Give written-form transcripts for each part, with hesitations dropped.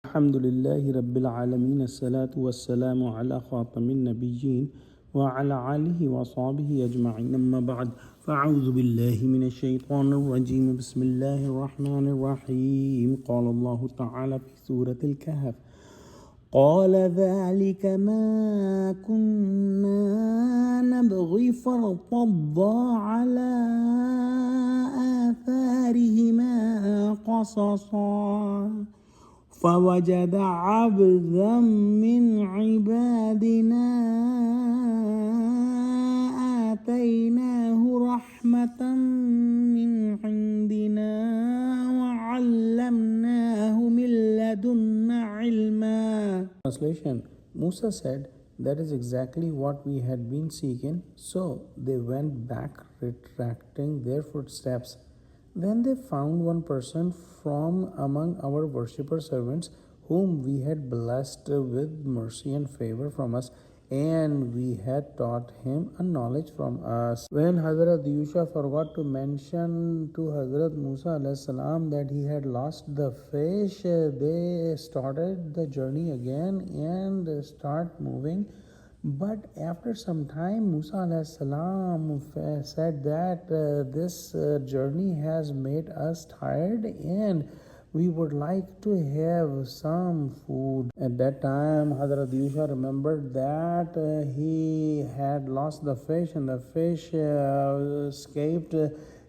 الحمد لله رب العالمين الصلاة والسلام على خاتم النبيين وعلى آله وصحبه أجمعين أما بعد فأعوذ بالله من الشيطان الرجيم بسم الله الرحمن الرحيم قال الله تعالى في سورة الكهف قال ذلك ما كنا نبغي فرتضى على آثارهما قصصا فوجد عبدا من عبادنا آتيناه رحمة من عندنا وعلمناه من لدنا علما. Translation: Musa said, "That is exactly what we had been seeking." So they went back, retracting their footsteps. Then they found one person from among our worshipper servants whom we had blessed with mercy and favor from us, and we had taught him a knowledge from us. When Hazrat Yusha forgot to mention to Hazrat Musa alayhi salam that he had lost the fish, they started the journey again and start moving. But after some time, Musa alayhi salam said that this journey has made us tired and we would like to have some food. At that time, Hazrat Yusha remembered that he had lost the fish, and the fish escaped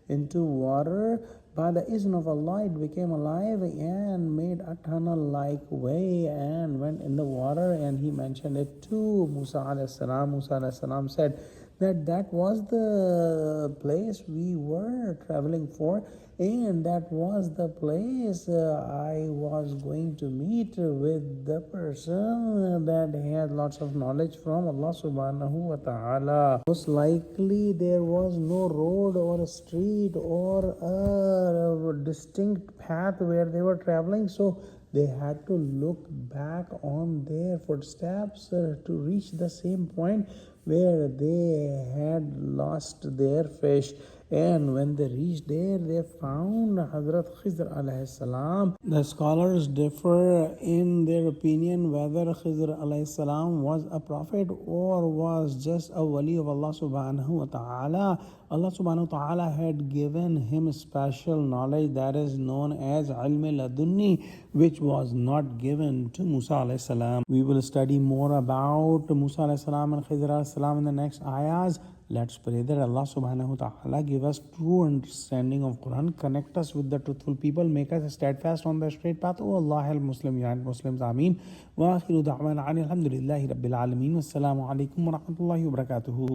into water. By the izn of Allah, it became alive and made a tunnel-like way and went in the water, and he mentioned it to Musa alayhi salam. Musa alayhi salam said that was the place we were traveling for, and that was the place I was going to meet with the person that had lots of knowledge from Allah subhanahu wa ta'ala. Most likely there was no road or a street or a distinct path where they were traveling, so they had to look back on their footsteps to reach the same point where they had lost their fish. And when they reached there, they found Hazrat Khidr alayhi salam. The scholars differ in their opinion whether Khidr alayhi salam was a prophet or was just a wali of Allah subhanahu wa ta'ala. Allah subhanahu wa ta'ala had given him special knowledge that is known as ilm ladunni, which was not given to Musa alayhi salam. We will study more about Musa alayhi salam and Khidr alayhi salam in the next ayahs. Let's pray that Allah subhanahu wa ta'ala give us true understanding of Quran, connect us with the truthful people, make us steadfast on the straight path. Oh Allah, help Muslims, Ameen. Wa akhiru da'wana alhamdulillahi rabbil alameen. Wassalamu alaikum wa rahmatullahi wa barakatuhu.